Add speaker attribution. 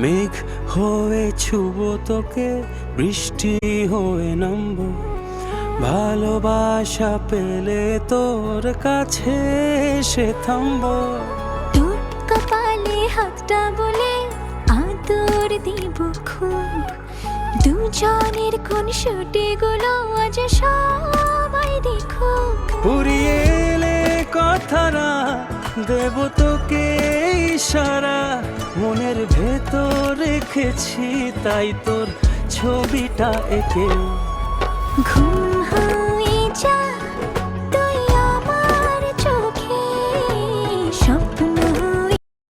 Speaker 1: মেঘ হয়ে ছুব তোকে, বৃষ্টি হয়ে নামবো, ভালোবাসা পেলে তোর কাছে এসে থামবো।
Speaker 2: তোর কপালে হাতটা বলে আদর দিব খুব, দুজনের কোন শুটি গুলো আজ সবাই দেখো।
Speaker 1: পুরিয়ে এলে কথারা দেব তোকে ইশারা, মনের ভেতর রেখেছি তাই তোর ছবিটা এঁকে।
Speaker 2: ঘুম